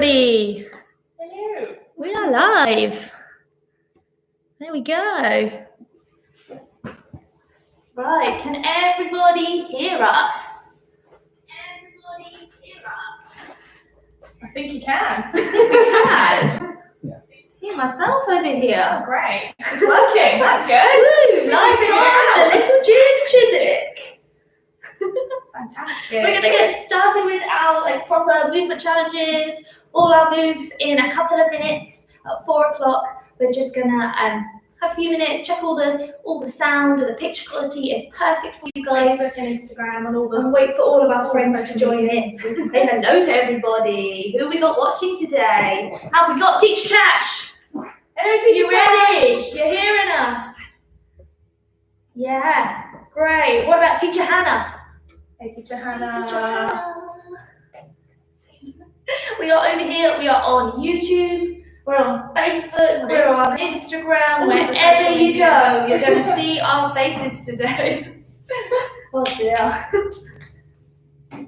everybody. Hello. We are live. There we go. Right, can everybody hear us? Everybody hear us? I think you can. I think we can. Yeah. Hear myself over here. Oh, great. It's working. That's good. Woo, live from the Little Jim Chiswick. Fantastic. We're going to get started with our proper movement challenges, all our moves in a couple of minutes at 4 o'clock. We're just going to have a few minutes, check all the sound and the picture quality is perfect for you guys. Facebook and Instagram and all the... And wait for all of our all friends the to join social in so we can say hello to everybody. Who we got watching today? Have we got Teacher Tash? Hello, Teacher You ready? You're hearing us? Yeah, great. What about Teacher Hannah? Hey, Teacher Hannah. Teacher Hannah. We are over here. We are on YouTube. We're on Facebook. We're on Instagram. Wherever you go, you're going to see our faces today. Oh dear. Hello,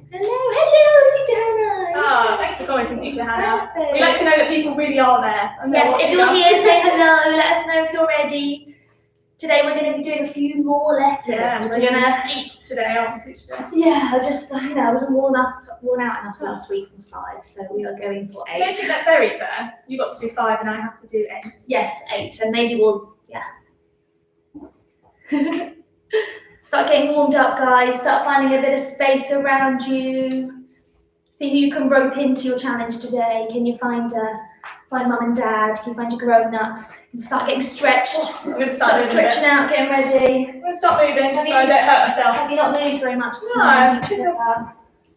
Teacher Hannah. Ah, thanks for commenting, Teacher Hannah. Perfect. We like to know that people really are there. And they're Yes, if watching you're us. here, say hello. Let us know if you're ready. Today we're going to be doing a few more letters. Yeah, we're going to eat today after Teacher Day. Yeah, I was worn out enough last week from 5, so we are going for I don't 8. think that's very fair. You got to do 5 and I have to do 8. Yes, 8, and maybe we'll, Start getting warmed up, guys. Start finding a bit of space around you. See who you can rope into your challenge today. Can you find mum and dad? Can you find your grown-ups? Can you start getting stretched? I'm going to Start stretching out, getting ready. I'm going to start moving Have so you- I don't hurt myself. Have you not moved very much this No, morning? I think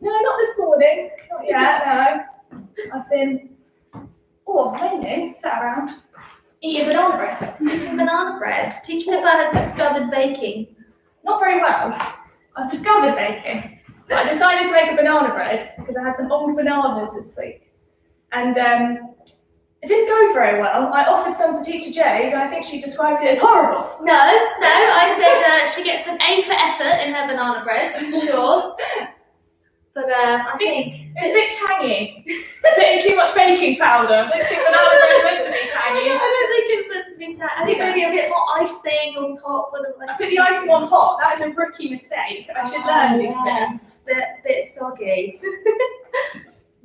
No, not this morning. Not yet, no. I've been, mainly sat around eating banana bread. Eating banana bread. Teacher Pippa has discovered baking. Not very well. I've discovered baking. But I decided to make a banana bread because I had some old bananas this week. And it didn't go very well. I offered some to Teacher Jade and I think she described it as horrible. No, I said she gets an A for effort in her banana bread, sure. But I think It was a bit tangy. Putting too much baking powder. I don't think banana bread is meant to be I tangy. don't think it's meant to be I think maybe a bit more icing on top. I put the icing on hot. That is a rookie mistake. I should learn these things. Bit soggy.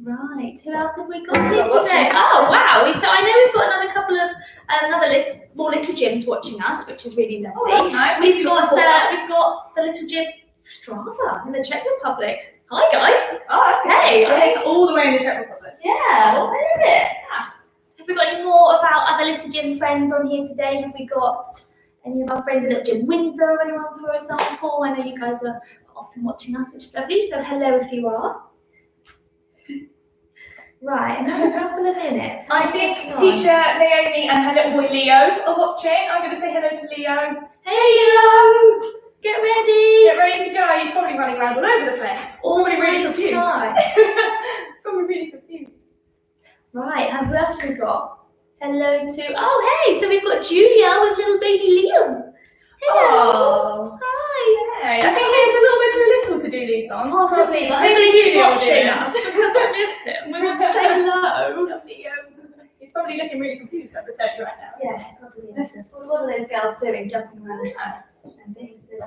Right, who else have we got We've here got today? watching Oh wow, so I know we've got another couple of more little gyms watching us, which is really lovely. Oh, that's nice. We've got the little gym Strava in the Czech Republic. Hi guys. Oh, that's Hey, exciting. All the way in the Czech Republic. Yeah, I love it. Have we got any more of our other little gym friends on here today? Have we got any of our friends in Little Gym Windsor or anyone, for example? I know you guys are often watching us, which is lovely, so hello if you are. Right, another couple of minutes. I think Teacher Naomi and her little boy Leo are watching. I'm going to say hello to Leo. Hey Leo! Get ready! Get ready to go. He's probably running around all over the place. He's probably really Almost confused. time. He's probably really confused. Right, and who else have we got? Hello to, oh hey, so we've got Julia with little baby Leo. Hello. Oh. Hi. Hey, I think Liam's a little bit too little to do these ones. Possibly, but Maybe hopefully he's Julia will do watching it. us because I miss him. We want to say hello. Leo. He's probably looking really confused, I can tell you right now. Yes, probably. What are those girls doing, jumping around and being silly?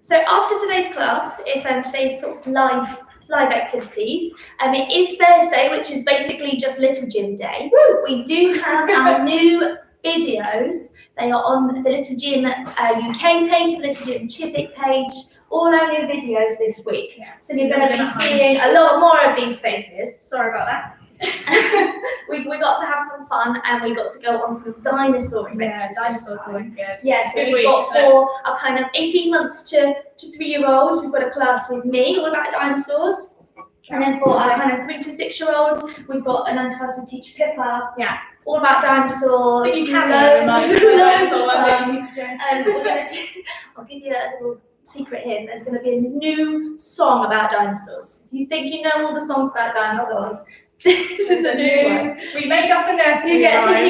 So after today's class, if today's sort of live activities, it is Thursday, which is basically just Little Gym Day. We do have our new videos. They are on the Little Gym UK page, the Little Gym Chiswick page, all our new videos this week. Yeah. So you're going to be seeing a lot more of these faces. Sorry about that. we got to have some fun and we got to go on some dinosaur adventures. Yeah, dinosaurs are always good. Yes, so Good we've week, got isn't it? for our kind of 18 months to 3-year-olds, we've got a class with me all about dinosaurs. And then for our kind of 3 to 6-year-olds, we've got a nice class with Teacher Pippa. Yeah. All about dinosaurs. You can loads of dinosaur fun. one, Teacher Jane. We're going to I'll give you a little secret here. There's going to be a new song about dinosaurs. You think you know all the songs about dinosaurs? This is a new one. We made up a nursery You get to rhyme.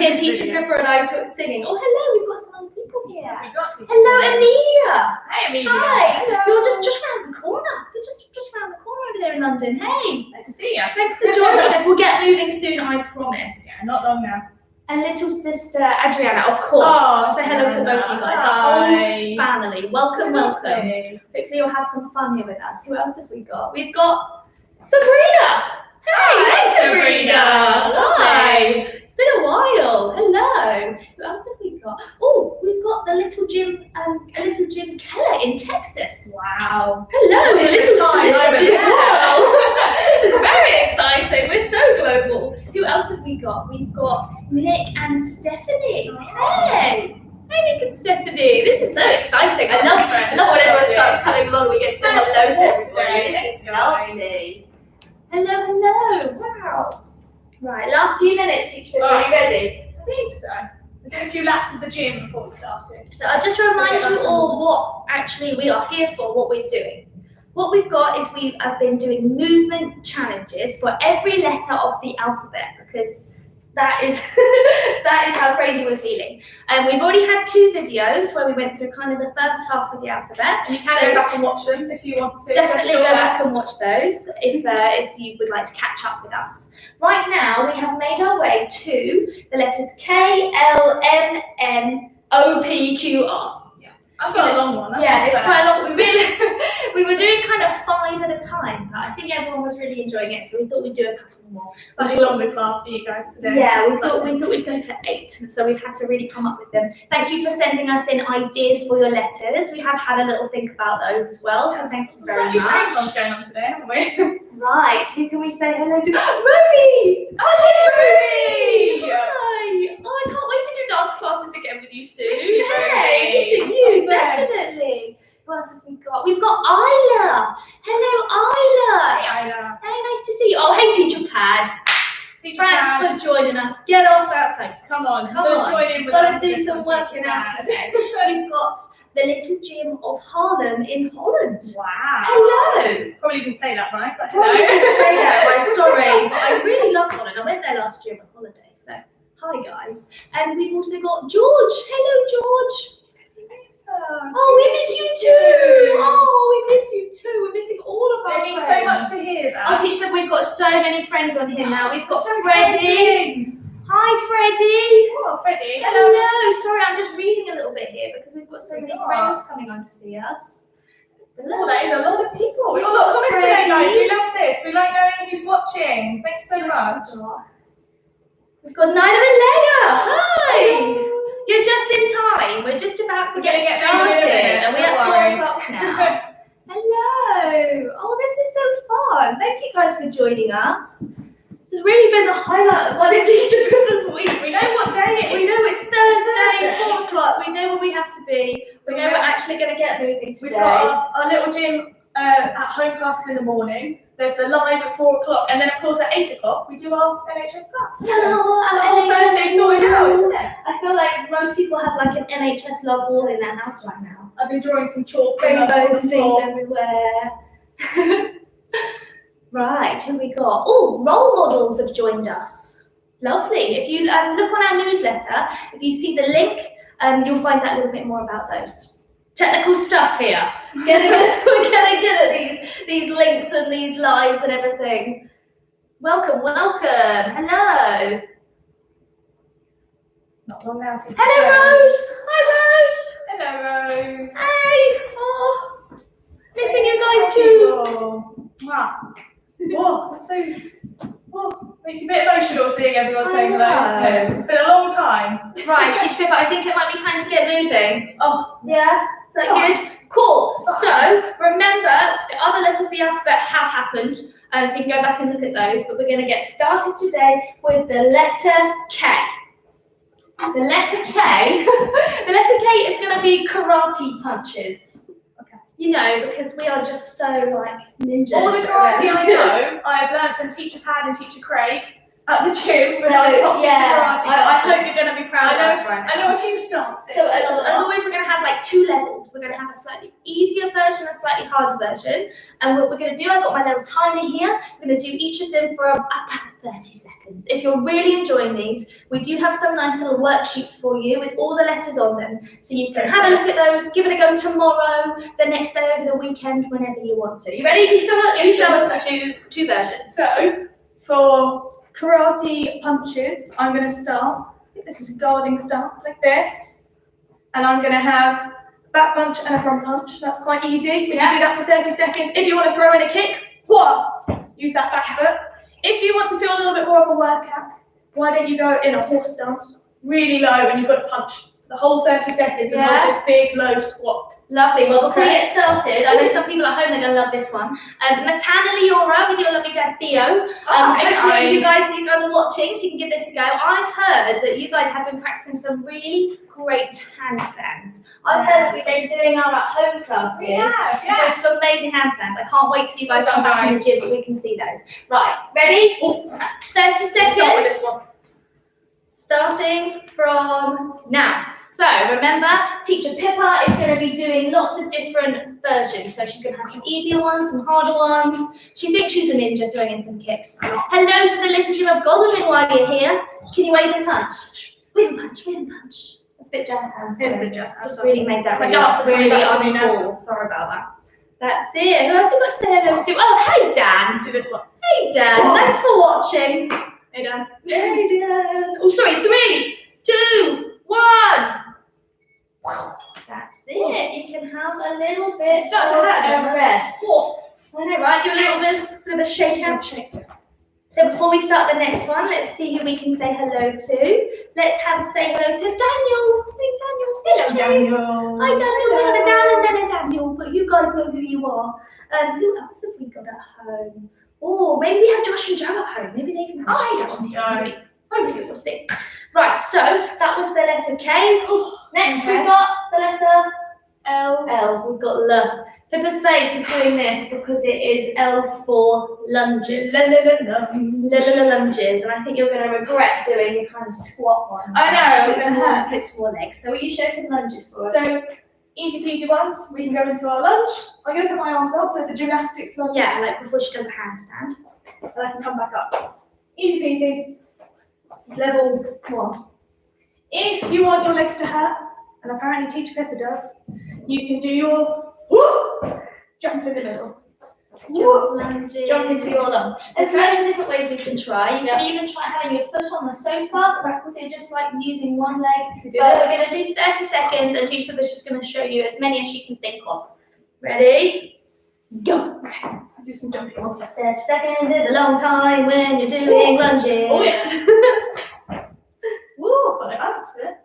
hear Teacher Pippa and I singing. Oh, hello, we've got some other people here. We got to. Hello, Amelia. Hey, Amelia. Hi. Hello. You're just round the corner. They're just round the corner. I there in London. Hey, Nice to see you. thanks for joining us. We'll get moving soon, I promise. Yeah, not long now. And little sister Adriana, of course. Oh, Say hello to both of you guys, the hi. whole family. Welcome, welcome. Lovely. Hopefully you'll have some fun here with us. Who else have we got? We've got Sabrina. Hey, Sabrina. Hi. It's been a while. Hello. Who else have we got? Oh, we've got the little Jim Keller in Texas. Wow. Hello, This little time over Jim. there. Wow. This is very exciting. We're so global. Who else have we got? We've got Nick and Stephanie. Hey. Hey, Nick and Stephanie. This is so exciting. I love when everyone starts coming along. We get so much hello to everybody. This is lovely. Hello. Wow. Right, last few minutes, teacher. Are you ready? I think so. I did a few laps of the gym before we started. So I'll just remind you all what actually we are here for, what we're doing. What we've got is we have been doing movement challenges for every letter of the alphabet, because that is how crazy we're feeling. And we've already had 2 videos where we went through kind of the first half of the alphabet. And you can go back and watch them if you want to. Definitely go back and watch those if you would like to catch up with us. Right now we have made our way to the letters K, L, M, N, O, P, Q, R. That's quite a long one. It's quite a long. We were doing kind of 5 at a time, but I think everyone was really enjoying it, so we thought we'd do a couple more. Slightly longer class for you guys today. Yeah, we thought we'd go for 8, so we've had to really come up with them. Thank you for sending us in ideas for your letters. We have had a little think about those as well, so thank you very much. Strange ones going on today, haven't we? Right, who can we say hello to? Ruby! Oh, Ruby! Hi! Oh, I can't wait to do dance classes again with you soon. Miss you, Ruby. Missing you, Oh, definitely. Who else have we got? We've got Isla. Hello, Isla. Hey, Ida. Hey, nice to see you. Oh, hey, Teacher Pad. Teacher Thanks Pad. for joining us. Get off that sofa. Come on. Join in with Gotta us do this some one, working Teacher out Pad. today. We've got the little gym of Harlem in Holland. Wow. Hello. Probably didn't say that right, but Probably hello. didn't say that right, sorry. But I really love Holland. I went there last year on holiday, so hi guys. And we've also got George. Hello, George. Oh, we miss you too. Oh, we miss you too. We're missing all of our There means friends. so much to hear that. Oh, teacher, we've got so many friends on here now. We've got So Freddie. exciting. Hi, Freddie. Oh, Freddie. Hello. Sorry, I'm just reading a little bit here because we've got so many Oh. friends coming on to see us. Oh, that is a lot of people. We've got a lot of comments today, guys. We love this. We like knowing who's watching. Thanks so much. We've got Nyla and Leia. Hi. You're just in time. We're just about to We're get gonna get started, moving in a minute, and we're don't at worry. 4 o'clock now. Hello. Oh, this is so fun. Thank you guys for joining us. This has really been the highlight of one of Teacher River's week. We know what day it is. We know it's Thursday, Thursday. 4 o'clock. We know where we have to be. So We know we're actually going to get moving We've today. got our little gym at home classes in the morning. There's the live at 4 o'clock, and then of course at 8 o'clock we do our NHS class. Oh, So our our Thursday sorted out, isn't it? I feel like most people have like an NHS love wall in their house right now. I've been drawing some chalk Rainbows and things floor. everywhere. Right, who we got? Oh, role models have joined us. Lovely. If you look on our newsletter, if you see the link, you'll find out a little bit more about those. Technical stuff here. We're getting good at these links and these lives and everything. Welcome. Hello. Not long now. Teacher. Hello, Rose. Hi, Hello, Rose. Rose. Hey. Oh, missing you guys too. Wow. Whoa, that's so. Whoa, makes you a bit emotional seeing everyone saying hello. Doesn't it? It's been a long time. Right, Teacher Pippa, I think it might be time to get moving. Oh, yeah? Is that good? Cool. So, remember, the other letters of the alphabet have happened, so you can go back and look at those, but we're going to get started today with the letter K. The letter K, the letter K is going to be karate punches. Okay. You know, because we are just so, like, ninjas. All the karate I know, I have learned from Teacher Pad and Teacher Craig at the gym. So, yeah, I hope you're going to be proud of us right now. I know a few stances. So as always, we're going to have like 2 levels. We're going to have a slightly easier version, a slightly harder version. And what we're going to do, I've got my little timer here. We're going to do each of them for 30 seconds. If you're really enjoying these, we do have some nice little worksheets for you with all the letters on them. So you can have a look at those, give it a go tomorrow, the next day, over the weekend, whenever you want to. You ready, teacher? You show us the two versions. So, for karate punches, I'm going to start, I think this is a guarding stance, like this. And I'm going to have a back punch and a front punch. That's quite easy. We can do that for 30 seconds. If you want to throw in a kick, use that back foot. If you want to feel a little bit more of a workout, why don't you go in a horse stance, really low, and you've got to punch the whole 30 seconds and hold this big, low squat. Lovely. Well, before we get started, I know some people at home are going to love this one. Matana Leora with your lovely dad Theo. Hopefully you guys are watching, so you can give this a go. I've heard that you guys have been practicing some really great handstands. I've heard that they're doing our at-home classes. Doing some amazing handstands. I can't wait till you guys come back in the gym so we can see those. Right, ready? 30 seconds. Start with this one. Starting from now. So remember, Teacher Pippa is going to be doing lots of different versions. So she's going to have some easier ones, some harder ones. She thinks she's a ninja throwing in some kicks. Hello to the little gym of Godalming while you're here. Can you wave and punch? Wave and punch, wave and punch. That's a bit jazz hands. It's a bit jazz hands. Just really made that My really, dance is really coming back to me uncool. Sorry about that. That's it. Who else have we got to say hello to? Oh, hey Dan. Let's do this one. Hey Dan. Thanks for watching. Hey Dan. Hey Dan. Oh, sorry. 3, 2, 1. That's it. You can have a little bit Start to of hurt. a rest. I know, right? Do a little bit of a shake out. So before we start the next one, let's see who we can say hello to. Let's say hello to Daniel. Hey, Daniel's Hello, Daniel. Hi, Daniel. We have a Dan and then a Daniel, but you guys know who you are. Who else have we got at home? Oh, maybe we have Josh and Joe at home. Maybe they can. Hi, Josh and Joe. Hopefully, we'll see. Right, so that was the letter K. Next, we've got the letter L. L. We've got L. Pippa's face is doing this because it is L for lunges. Lunges, and I think you're going to regret doing your kind of squat one. I know, it's more legs. So will you show some lunges for us? So, easy peasy ones. We can go into our lunge. I'm going to put my arms up, so it's a gymnastics lunge. Yeah, like before she does a handstand. And I can come back up. Easy peasy. This is level 1. If you want your legs to hurt, and apparently Teacher Pippa does, you can do your jump in the middle. Lunges. Jump into your lunge. There's loads of different ways we can try. You can even try having your foot on the sofa, so just like using one leg. But we're going to do 30 seconds, and Teacher Pippa's just going to show you as many as she can think of. Ready? Go. I'll do some jumping ones. 30 seconds is a long time when you're doing lunges. Oh yeah. Woo, but I answered.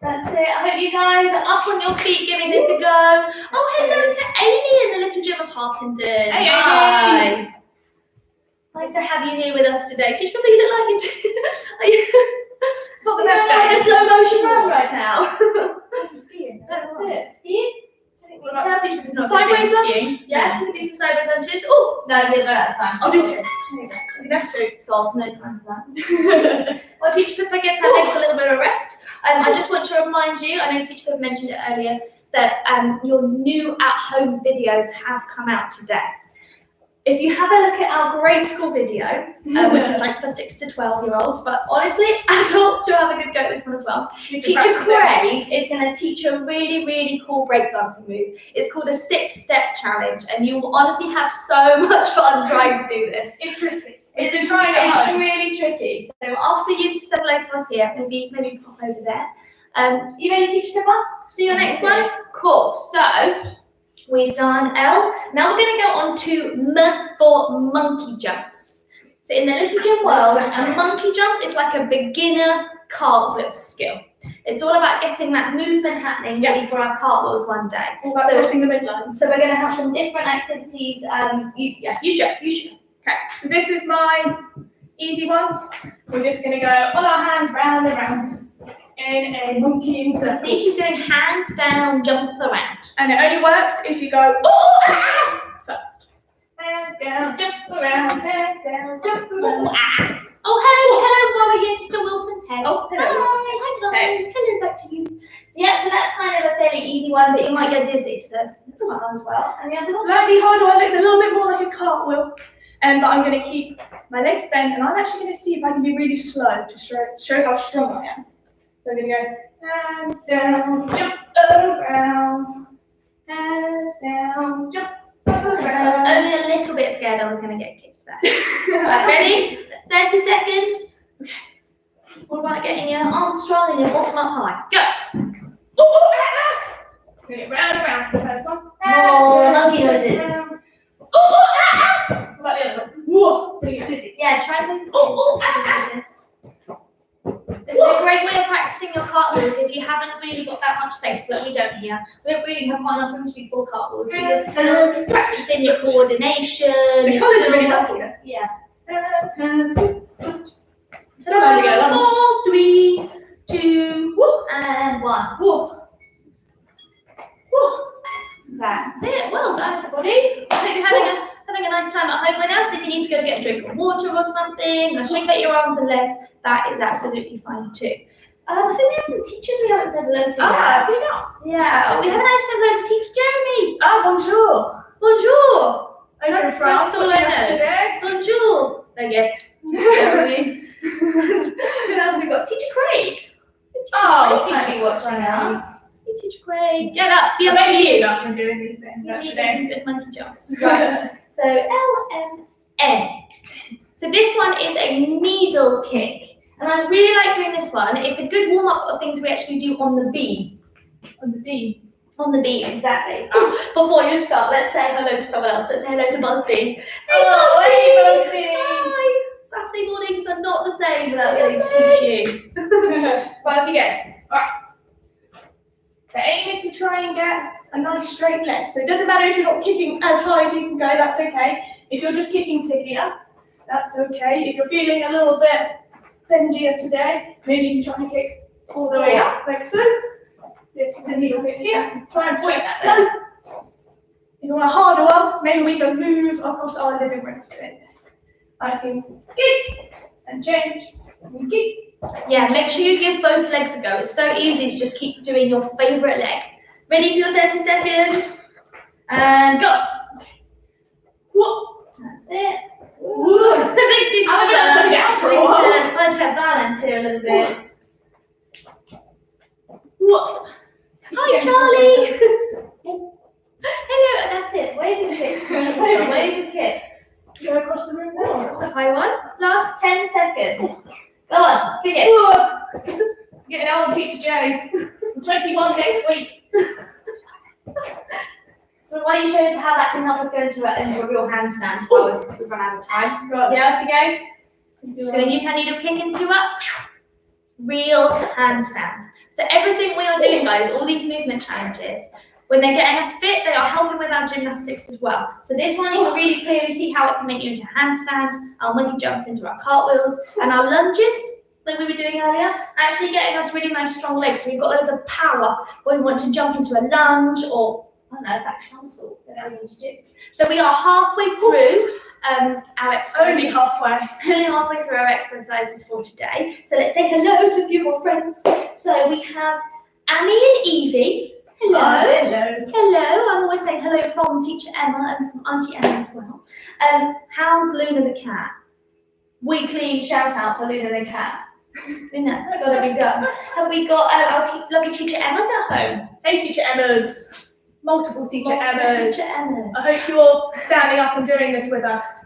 That's it. I hope you guys are up on your feet giving this a go. Oh, hello to Amy in the little gym of Harpenden. Hey, Hi. Amy. Nice to have you here with us today. Teacher Pippa, you look like It's not the best like a slow motion run right now. Skiing. That's it. Skiing? What about Teacher Pippa's not sideways good at skiing. Yeah, can we do some sideways lunges? Oh, no, we haven't got that time. I'll do 2. There you go. You know 2. So no time for that. Well, Teacher Pippa gives her legs a little bit of rest. I just want to remind you, I know Teacher Pippa mentioned it earlier, that your new at-home videos have come out today. If you have a look at our grade school video, which is like for 6 to 12-year-olds, but honestly, adults will have a good go at this one as well. Teacher Craig is going to teach you a really, really cool breakdancing move. It's called a 6-step challenge, and you will honestly have so much fun trying to do this. It's tricky. It's really tricky. So after you've said hello to us here, maybe pop over there. You ready, Teacher Pippa, to do your next one? Cool. So we've done L. Now we're going to go on to M for monkey jumps. So in the little gym world, a monkey jump is like a beginner cartwheel skill. It's all about getting that movement happening ready for our cartwheels one day. So crossing the midline. So we're going to have some different activities. You should. Okay, so this is my easy one. We're just going to go on our hands round and round in a monkey circle. See, she's doing hands down, jump around. And it only works if you go first. Hands down, jump around, hands down, jump around. Oh, hello, while we're here, just a Wilson Ted. Oh, hello. Hi, guys. Hello, back to you. So yeah, so that's kind of a fairly easy one, but you might get dizzy, so that's fun as well. And the other one? Slightly harder one, looks a little bit more like a cartwheel. But I'm going to keep my legs bent, and I'm actually going to see if I can be really slow to show how strong I am. So I'm going to go hands down, jump around, hands down, jump around. So I was only a little bit scared I was going to get kicked there. Right, ready? 30 seconds. What about getting your arms strong and your bottom up high? Go. Round and round. First one. More monkey noises. What about the other one? Whoa. Really dizzy. Yeah, try moving. This is a great way of practicing your cartwheels if you haven't really got that much space, but we don't here. We don't really have quite enough room to do full cartwheels. But you're still practicing your coordination. The colours are really helpful. Yeah. So now you go. 4, 3, 2, and 1. Whoa. That's it. Well done, everybody. I hope you're having a nice time at home with us. If you need to go get a drink of water or something, or shake out your arms and legs, that is absolutely fine too. I think we have some teachers we haven't said hello to yet. Have we not? Yeah, we haven't actually said hello to Teacher Jeremy. Bonjour. Bonjour. Over in France, all watching I us know. today. Bonjour. Baguette. Jeremy. Who else have we got? Teacher Craig. Craig might be watching us. Hey, Teacher Craig. Get up. Be a Maybe monkey. he is up and doing these things Yeah, he does today. some good monkey jumps. Right. So LMN. So this one is a needle kick. And I really like doing this one. It's a good warm-up of things we actually do on the beam. On the beam. On the beam, exactly. Before you start, let's say hello to someone else. Let's say hello to Busby. Hey, Oh, Busby! hey, Busby! Hi! Saturday mornings are not the same without getting to teach you. Right, off you go. Alright. The aim is to try and get a nice straight leg. So it doesn't matter if you're not kicking as high as you can go, that's okay. If you're just kicking to here, that's okay. If you're feeling a little bit bendier today, maybe you can try and kick all the way up, like so. This is a needle kick here. Let's try and switch. So, if you want a harder one, maybe we can move across our living rooms doing this. I can kick and change and kick. Yeah, make sure you give both legs a go. It's so easy to just keep doing your favourite leg. Ready for your 30 seconds? And go. Whoa. That's it. Whoa. Big teacher. I'm gonna sit down for a while. Try to get balance here a little bit. Whoa. Hi, Charlie. Hello, that's it. Wave and kick. Wave and kick. You go across the room now. That's a high one. Last 10 seconds. Go on, kick it. Getting old, Teacher Jade. I'm 21 next week. Well, why don't you show us how that can help us go into a real handstand while we've run out of time? Right. Yeah, off you go. Just going to use our needle kick into a real handstand. So everything we are doing, guys, all these movement challenges, when they're getting us fit, they are helping with our gymnastics as well. So this one, you can really clearly see how it can make you into a handstand, our monkey jumps into our cartwheels, and our lunges, like we were doing earlier, actually getting us really nice strong legs. So we've got loads of power when we want to jump into a lunge or, I don't know, back somersault, whatever we need to do. So we are halfway through our exercises. Only halfway. Only halfway through our exercises for today. So let's say hello to a few more friends. So we have Amy and Evie. Hello. Hello. Hello. I'm always saying hello from Teacher Emma and from Auntie Emma as well. How's Luna the cat? Weekly shout out for Luna the cat. You know, it's got to be done. Have we got our lovely Teacher Emma's at home? Hey, Teacher Emma's. Multiple Teacher Emma's. Teacher Emma's. I hope you're all standing up and doing this with us.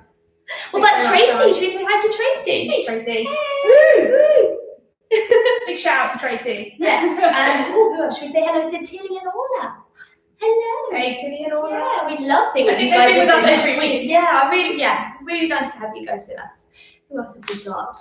What about Tracy? Should we say hi to Tracy? Hey, Tracy. Hey. Woo. Big shout out to Tracy. Yes. And who else? Should we say hello to Tilly and Orla? Hello. Hey, Tilly and all that. Yeah, we love seeing what I you think guys they've been are with us doing. every week. Yeah, really nice to have you guys with us. Who else have we got?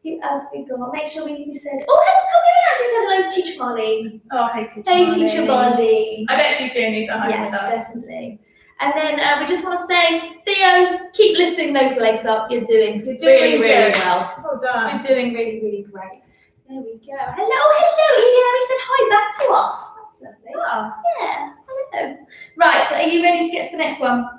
Who else have we got? Make sure we said, we haven't actually said hello to Teacher Marlene. Oh, hey, Teacher Hey, Marlene. Teacher Marlene. I bet she's doing these at home Yes, with us. definitely. And then we just want to say, Theo, keep lifting those legs up. You're doing You're really, doing really good. well. Well done. You're doing really, really great. There we go. Hello, Evie said hi back to us. That's lovely. Oh. Yeah, hello. Right, are you ready to get to the next one?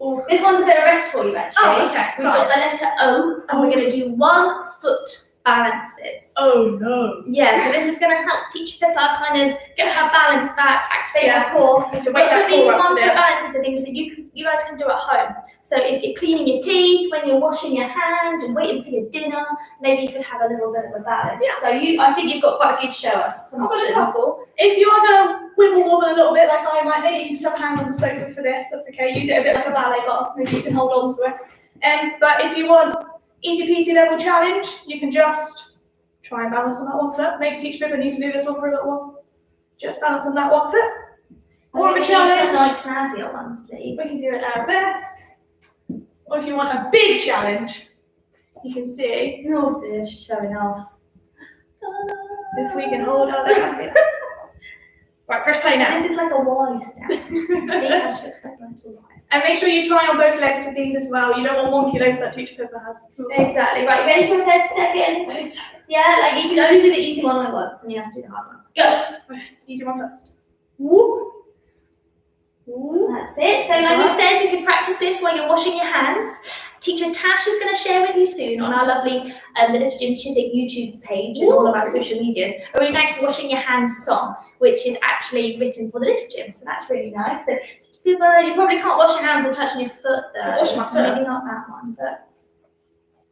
Oh, This one's a bit of a rest for you, actually. okay. We've got the letter O, and we're going to do 1 foot balances. Oh no. Yeah, so this is going to help teach Pippa kind of get her balance back, activate her core. Need to wake Lots that of these core up 1 today. foot balances are things that you guys can do at home. So if you're cleaning your teeth, when you're washing your hands and waiting for your dinner, maybe you could have a little bit of a balance. Yeah. So I think you've got quite a few to show us. Some I've got a options. couple. If you are going to wibble wobble a little bit like I might, maybe you can just have a hand on the sofa for this. That's okay. Use it a bit like a ballet bar. Maybe you can hold on to it. But if you want easy peasy level challenge, you can just try and balance on that 1 foot. Maybe teach Pippa needs to do this one for a little while. Just balance on that 1 foot. More of a challenge. Some nice snazzier ones, please. We can do it our best. Or if you want a big challenge, you can see. Oh dear, she's showing off. If we can hold our leg. Right, press play now. This is like a Y stand. See how she looks like right to Y. And make sure you try on both legs with these as well. You don't want wonky legs that teacher Pippa has. Exactly. Right, ready for 30 seconds? Yeah, like you can only do the easy one at once and you have to do the hard ones. Go! Easy one first. Whoop. That's it. So like we said, you can practice this while you're washing your hands. Teacher Tash is going to share with you soon on our lovely The Little Gym Chiswick YouTube page and all of our social medias a really nice washing your hands song, which is actually written for the Little Gym. So that's really nice. So you probably can't wash your hands without touching your foot though. Wash my foot. Maybe not that one, but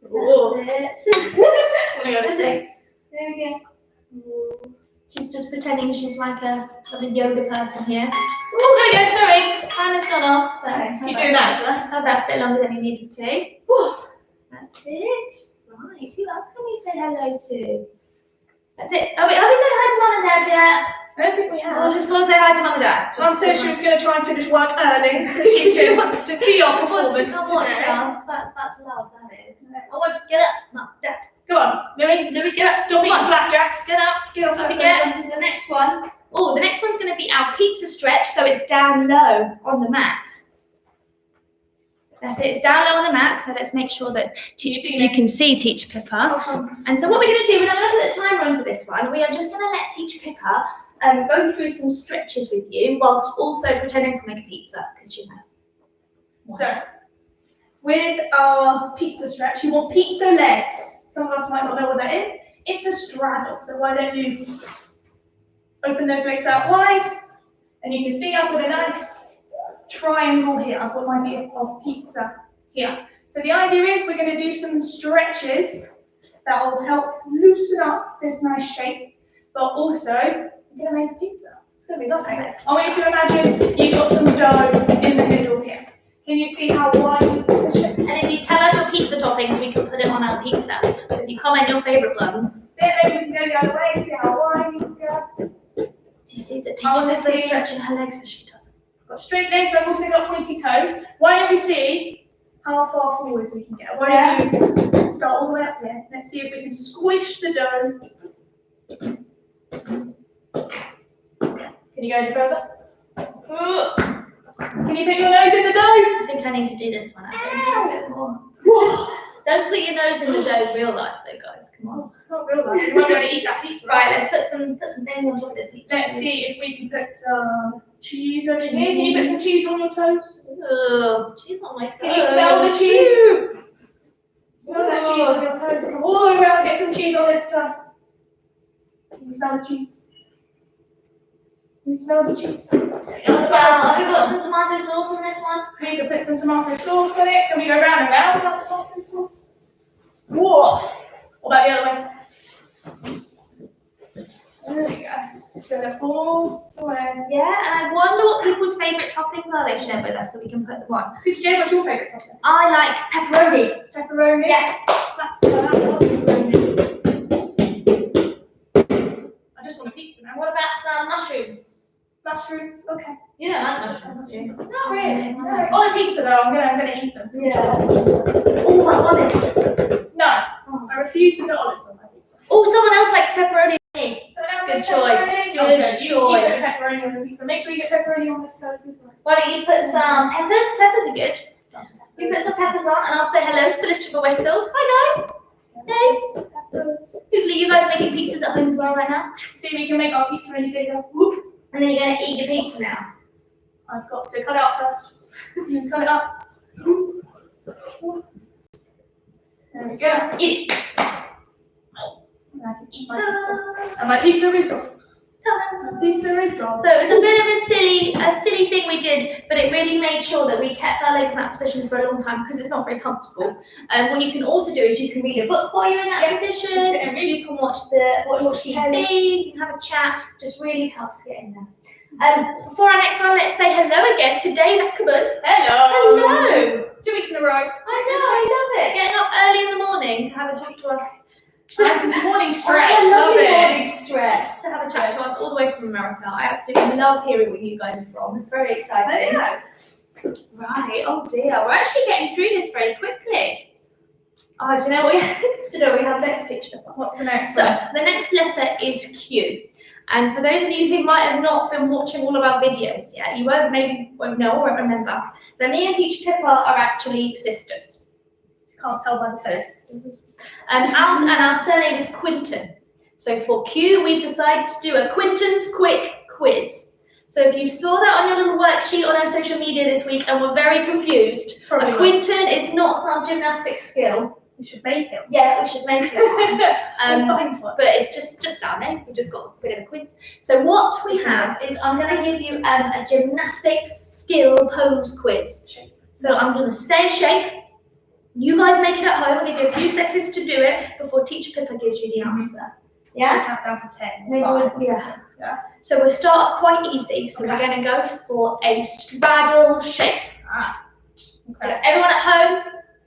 That's that's it. There we go. She's just pretending she's like a yoga person here. Oh, there we go, sorry. Time has gone off. Sorry. You doing that, shall I? Had that a bit longer than you needed to. That's it. Right, who else can we say hello to? That's it. Have we said hi to Mum and Dad yet? I don't think we have. We'll just go say hi to Mum and Dad. Mum said she was going to try and finish work early so She wants to see our Wants performance to come watch today. us. That's love, that is. Yes. I want to get up, Mum, Dad. Come on, Louis. Louis, get up. Stop eating Come on. flapjacks. Get up. Get off Don't that forget, sofa. because the next one. Oh, the next one's going to be our pizza stretch, so it's down low on the mat. That's it, it's down low on the mat, so let's make sure that you can see Teacher Pippa. And so what we're going to do, we're not going to look at the time run for this one, we are just going to let Teacher Pippa go through some stretches with you, whilst also pretending to make a pizza, because you know. So, with our pizza stretch, you want pizza legs. Some of us might not know what that is. It's a straddle, so why don't you open those legs out wide, and you can see I've got a nice triangle here. I've got my bit of pizza here. So the idea is we're going to do some stretches that will help loosen up this nice shape, but also we're going to make a pizza. It's going to be lovely. I want you to imagine you've got some dough in the middle here. Can you see how wide you push it? And if you tell us your pizza toppings, we can put it on our pizza. So if you comment your favourite ones. Then maybe we can go the other way, see how wide you can go. Do you see that I Teacher wanna Pippa's see- stretching her legs as she does it? I've got straight legs, I've also got pointy toes. Why don't we see how far forwards we can get? Why don't you start all the way up here? Let's see if we can squish the dough. Can you go any further? Can you put your nose in the dough? I think I need to do this one. I think a bit more. Don't put your nose in the dough in real life though, guys. Come on. Not real life. You won't be able to eat that pizza. Right, let's put some things on top of this pizza. Let's see if we can put some cheese over here. Can you put some cheese on your toes? Ugh, cheese on my toes. Can you smell the cheese? Smell that cheese on your toes. Come all the way around, get some cheese on this toe. Can you smell the cheese? Can you smell the cheese? Have we got some tomato sauce on this one? We can put some tomato sauce on it. Can we go round and round with that tomato sauce? Whoa! What about the other way? There we go. Let's go all the way. Yeah, and I wonder what people's favourite toppings are they've shared with us, so we can put them on. Teacher Jane, what's your favourite topping? I like pepperoni. Pepperoni? Yeah. Slaps of that. I just want a pizza now. What about some mushrooms? Mushrooms? Okay. You don't like mushrooms, do you? Not really. No. On a pizza though, I'm gonna eat them. Yeah. Oh, my olives. No. Oh. I refuse to put olives on my pizza. Oh, someone else likes pepperoni. Someone else Good likes choice. pepperoni? Good Okay, you keep choice. putting pepperoni on the pizza. Make sure you get pepperoni on the toast as well. Why don't you put some peppers? Peppers are good. You put some peppers on, and I'll say hello to the Little Sugar Westfield. Hi, guys. Hey. Peppers. Hopefully, you guys are making pizzas at home as well right now. See if we can make our pizza any bigger. Whoop. And then you're going to eat your pizza now. I've got to cut it up first. Cut it up. There we go. Eat it. And I can eat my pizza. And my pizza is gone. Pizza is gone. So it was a bit of a silly thing we did, but it really made sure that we kept our legs in that position for a long time because it's not very comfortable. What you can also do is you can read a book while you're in that position. You can watch TV, you can have a chat. Just really helps get in there. Before our next one, let's say hello again to Dave Ackerman. Hello. Hello. 2 weeks in a row. I know, I love it. Getting up early in the morning to have a talk to us. This morning stretch. I love it. morning stretch to have a chat to us all the way from America. I absolutely love hearing where you guys are from. It's very exciting. Right. Oh dear. We're actually getting through this very quickly. Oh, do you know what we have next, teacher? What's the next So one? the next letter is Q. And for those of you who might have not been watching all of our videos yet, you won't know or won't remember that me and Teacher Pippa are actually sisters. Can't tell by the face. And our surname is Quinton. So for Q, we've decided to do a Quinton's quick quiz. So if you saw that on your little worksheet on our social media this week and were very confused, a Quinton is not some gymnastic skill. We should make it. Yeah, we should make it. We'll find one. But it's just our name. We've just got a bit of a quiz. So what we have is I'm going to give you a gymnastics skill pose quiz. So I'm going to say a shape. You guys make it at home. I'll give you a few seconds to do it before Teacher Pippa gives you the answer. Yeah? Count down from 10. Maybe Yeah. So we'll start off quite easy. So we're going to go for a straddle shape. So everyone at home,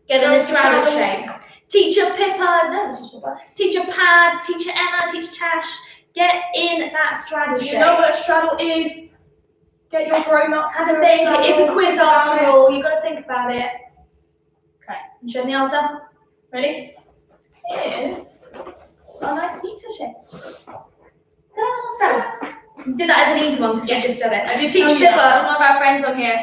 get in a straddle shape. Teacher Pippa, Teacher Pad, Teacher Emma, Teacher Tash, get in that straddle shape. Do you know what a straddle is? Get your grown-ups. Have a think. It is a quiz after all. You've got to think about it. Okay. You show the answer? Ready? It is a nice pizza shape. Straddle. Did that as an easy one because we just done it. I did Teacher tell you Pippa, that. some of our friends on here.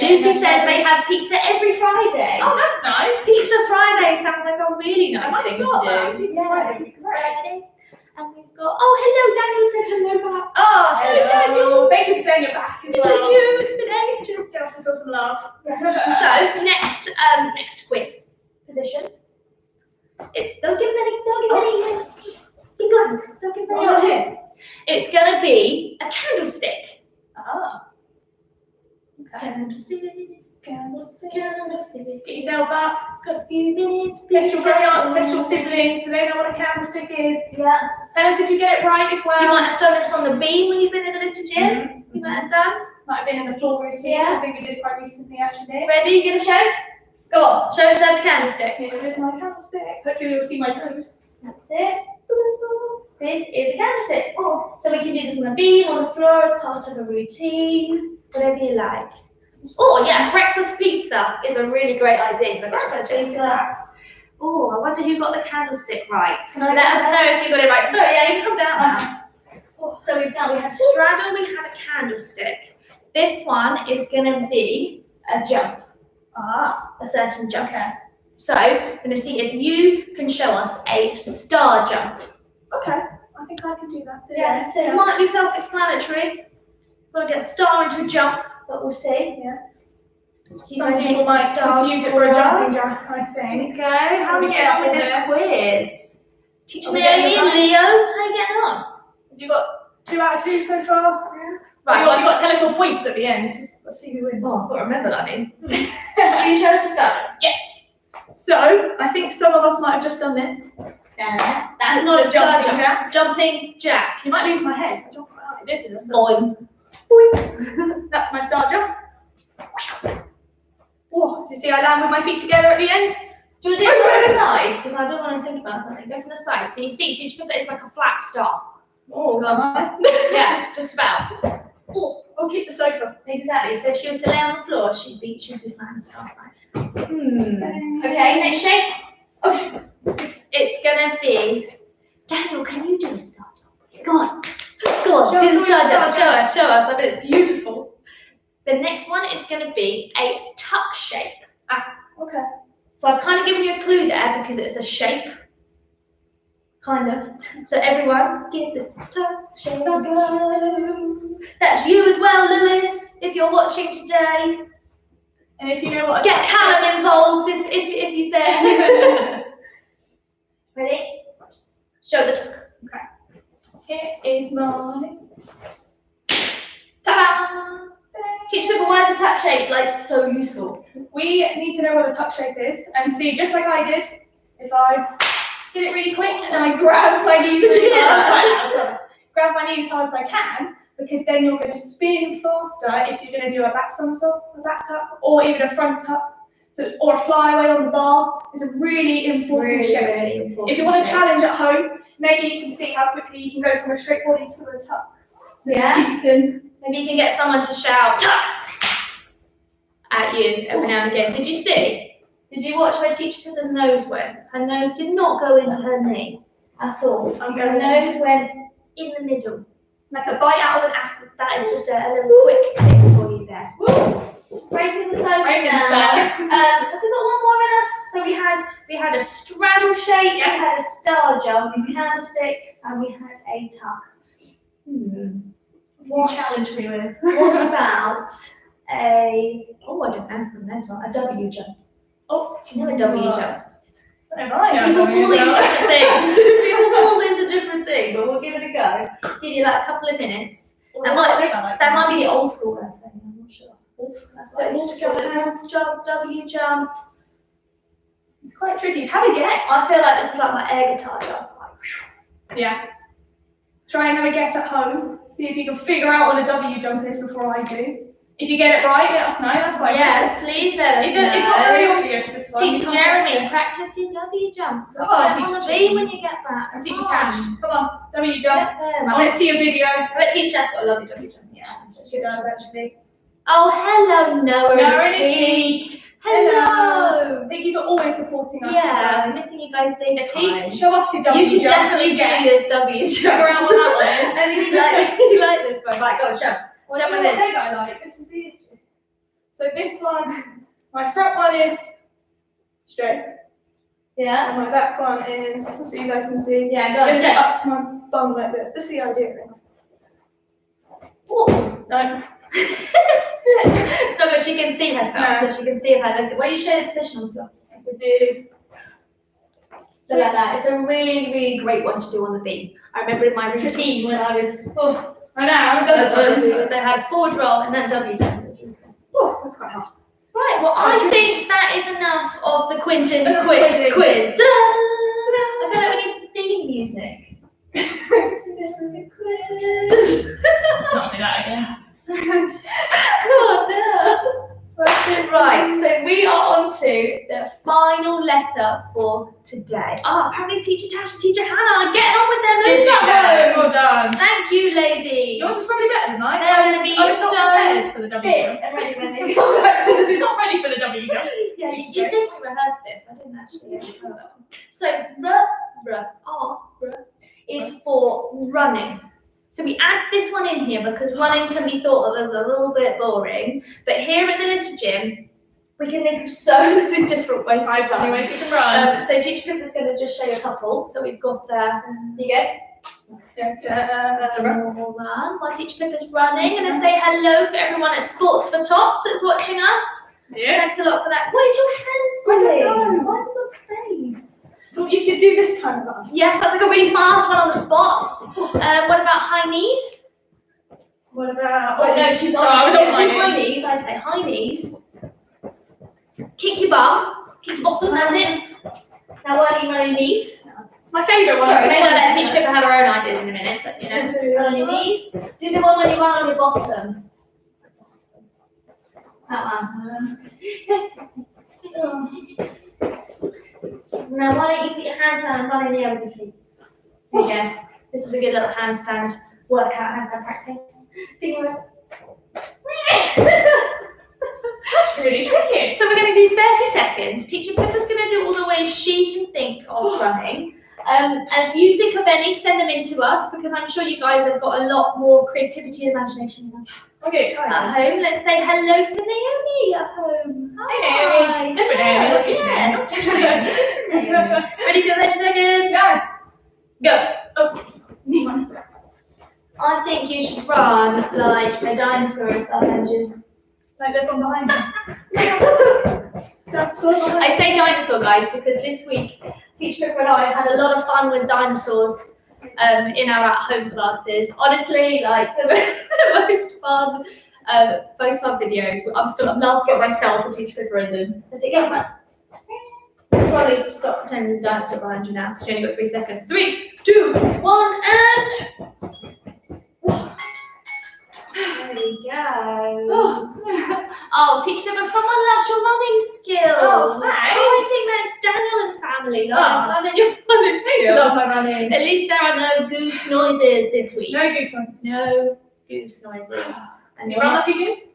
Lucy says they have pizza every Friday. Oh, that's nice. Pizza Friday sounds like a really nice thing to do. Pizza Friday. Friday. And we've got, oh, hello, Daniel said hello back. Oh, hello, Daniel. Thank you for saying you're back as It's well. you, it's been ages. Get us to feel some love. So, next quiz. Position. Don't give any, be blank. Don't give any options. It's going to be a candlestick. Ah. Okay. Candlestick. Get yourself up. Got a few minutes. Test your grown-ups, test your siblings, so they know what a candlestick is. Yeah. Tell us if you get it right as well. You might have done this on the beam when you've been in the little gym. You might have done. Might have been in the floor routine. Yeah. I think we did quite recently actually. Ready? Give a show. Go on. Show us the candlestick. Here is my candlestick. Hopefully you'll see my toes. That's it. This is a candlestick. So we can do this on the beam, on the floor, as part of a routine, whatever you like. Oh yeah, breakfast pizza is a really great idea. Breakfast pizza. Oh, I wonder who got the candlestick right. Let us know if you got it right. Sorry, yeah, you come down now. So we had straddle, we had a candlestick. This one is going to be a jump. A certain jump. Okay. So we're going to see if you can show us a star jump. Okay. I think I can do that too. Yeah, so it might be self-explanatory. We'll get a star into a jump, but we'll see. Yeah. So you Some guys people make might stars confuse it for a jumping us. jack, I think. Okay, how are we getting on with this quiz? Teacher Are we Naomi, getting it right? Leo, how are you getting on? Have you got 2 out of 2 so far? Yeah. Right, you've got to tell us your points at the end. Let's see who wins. Oh, I've got to remember that means. Will you show us a star? Yes. So, I think some of us might have just done this. That's not a star jumping jump. jack. Jumping jack. You might lose my head. I jump right out. This is a star. Boing. Boing. That's my star jump. Whoa, do you see I land with my feet together at the end? Do you want to do it from the side? Because I don't want to think about something. Go from the side. So you see, Teacher Pippa is like a flat star. Oh, am I? Yeah, just about. Oh, I'll keep the sofa. Exactly. So if she was to lay on the floor, she'd be flat and star, right? Hmm. Okay, next shape. Okay. It's gonna be. Daniel, can you do a star jump? Go on. Go on. Show Do the us star your jump. star Show us. Show us. I bet it's beautiful. The next one is gonna be a tuck shape. Okay. So I've kind of given you a clue there because it's a shape. Kind of. So everyone, give the tuck shape a go. That's you as well, Lewis, if you're watching today. And if you know what a Get Callum involved if he's there. Ready? Show the tuck. Here is my. Ta-da! Teach people why is a tuck shape like so useful. We need to know what a tuck shape is and see, just like I did, if I did it really quick and then I grabbed my knees really hard. Grab my knees as hard as I can, because then you're going to spin faster if you're going to do a back somersault, a back tuck, or even a front tuck. So or a flyaway on the bar. It's a really important shape. Really important If you want to shape. challenge at home, maybe you can see how quickly you can go from a straight body to a tuck. So Yeah. you can. Maybe you can get someone to shout tuck at you every now and again. Did you see? Did you watch where Teacher Pippa's nose went? Her nose did not go into her knee at all. Her nose went in the middle, like a bite out of an apple. That is just a little quick tip for you there. Breaking the sofa now. Have we got one more in us? So we had a straddle shape, we had a star jump, a candlestick, and we had a tuck. What challenge me with? What about a W jump? Oh, You know a W jump. I don't know. People call these different things. People call this a different thing, but we'll give it a go. Give you like a couple of minutes. That might be the old school version. I'm not sure. That's what I used to call it. Mouth jump, W jump. It's quite tricky. Have a guess. I feel like this is like my air guitar jump. Yeah. Try and have a guess at home. See if you can figure out what a W jump is before I do. If you get it right, let us know. That's quite Yes, please let us know. It's not very obvious, this one. Teacher Jeremy, practice your W jumps. Come on, Teacher Teacher Jeremy. When you get back. And Teacher Tash, come on, W jump. Get them. I want to see a video. I bet Teacher Tash got a lovely W jump. Yeah, she does actually. Oh, hello, Noah Noah and and Teak. Hello. Thank you for always supporting us. Yeah, I'm guys. missing you guys big time. Teak, show us your W You can jump. definitely do this W jump. Figure out what that one is. I think you like this one. Right, go on, show. What Show me leg this. I like? This is the issue. So this one, my front one is straight, Yeah? and my back one is, so you guys can see. Yeah, go I'm on, gonna get show. up to my bum like this. This is the idea. No. So that she can see herself, No. so she can see if her. Where you show the position on the floor. We do. So like that. It's a really, really great one to do on the beat. I remember in my routine when I was I know. they had forward roll and then W jump. Oh, that's quite hard. Right, well I think that is enough of the Quinton's Enough quiz. quizzing. Ta-da! I feel like we need some theme music. Quiz. Not do that again. Oh no. Right, so we are on to the final letter for today. Oh, apparently Teacher Tash and Teacher Hannah are getting on with their moves at home. Well done. Thank you, ladies. Yours is probably better than mine. They're going to be I was not so prepared for the W fit jump. and ready when they come back to the Not ready for the W jump. Yeah, you think we rehearsed this. I didn't actually tell that one. So, R is for running. So we add this one in here because running can be thought of as a little bit boring. But here at the little gym, we can think of so many different ways to Five funny run. ways you can run. So Teacher Pippa's going to just show you a couple. So we've got, here you go. Normal run while Teacher Pippa's running. And I say hello for everyone at Sports for Tots that's watching us. Yeah. Thanks a lot for that. What is your hands doing? I don't know. Why the space? Thought you could do this kind of run. Yes, that's like a really fast one on the spot. What about high knees? What about? Oh no, she's Sorry, I was on do my high knees. knees. I'd say high knees. Kick your bum. Kick your bottom. That's it. Now why do you run on your knees? It's my favourite one. Sorry, maybe I'll let Teacher Pippa have her own ideas in a minute. But you know, run on your knees. Do the one when you run on your bottom. That one. Now why don't you put your hands down and run in the air with your feet? There you go. This is a good little handstand workout, handstand practice. That's really tricky. So we're going to do 30 seconds. Teacher Pippa's going to do all the ways she can think of running. And you think of any, send them in to us because I'm sure you guys have got a lot more creativity and imagination than us. Okay, At home, let's say hello to Naomi at home. Hi, Naomi. Different Naomi, not just Yeah, Naomi. not just Naomi. Different Naomi. Ready for 30 seconds? Go. Go. Oh, need one. I think you should run like a dinosaur style engine. Like there's one behind me. That's so behind. I say dinosaur, guys, because this week Teacher Pippa and I had a lot of fun with dinosaurs in our at-home classes. Honestly, like the most fun videos. I'm laughing at myself and Teacher Pippa in them. Does it get fun? Probably stop pretending there's a dinosaur behind you now. You only got 3 seconds. 3, 2, 1, and there we go. Oh, Teacher Pippa, someone loves your running skills. Oh, thanks. I think that's Daniel and family. Loving your running Thanks skills. a lot, my running. At least there are no goose noises this week. No goose noises. No goose noises. And You run like a goose?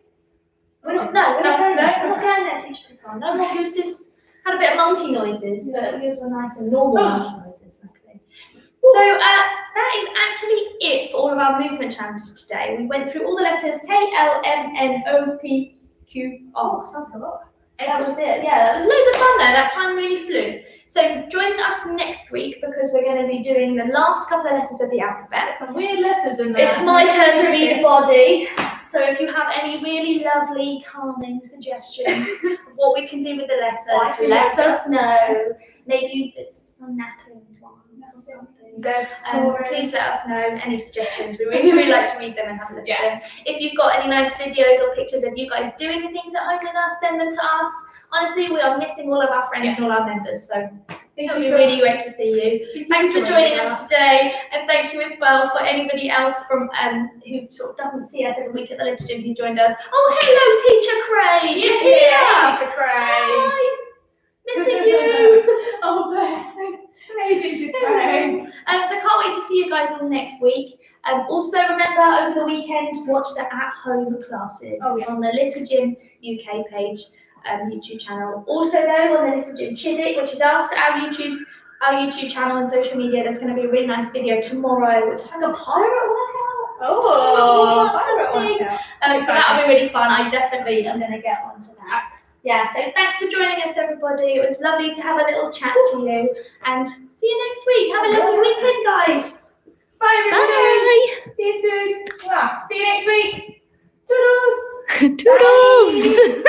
we're not going there, Teacher Pippa. No more gooses. Had a bit of monkey noises, but these were nice and normal monkey noises, luckily. So that is actually it for all of our movement challenges today. We went through all the letters K, L, M, N, O, P, Q, R. Sounds like a lot. That was it. Yeah, there was loads of fun there. That time really flew. So join us next week because we're going to be doing the last couple of letters of the alphabet. Some weird letters in there. It's my turn to be the body. So if you have any really lovely, calming suggestions of what we can do with the letters, let us know. Maybe it's a napping one or something. Please let us know any suggestions. We really like to read them and have a look at them. If you've got any nice videos or pictures of you guys doing the things at home with us, send them to us. Honestly, we are missing all of our friends and all our members, so it would be really great to see you. Thanks for joining us today, and thank you as well for anybody else from who sort of doesn't see us every week at the Little Gym who joined us. Oh, hello, Teacher Craig. He's here. Teacher Craig. Hi. Missing you. Oh, bless him. Hey, Teacher Craig. So can't wait to see you guys all next week. Also remember over the weekend, watch the at-home classes. It's on the Little Gym UK page. YouTube channel. Also though on the Little Gym Chiswick, which is us, our YouTube channel and social media, there's going to be a really nice video tomorrow, which is like a pirate workout. Oh, pirate workout. So that'll be really fun. I definitely am going to get onto that. Yeah, so thanks for joining us, everybody. It was lovely to have a little chat to you, and see you next week. Have a lovely weekend, guys. Bye, everybody. Bye. See you soon. See you next week. Toodles. Toodles.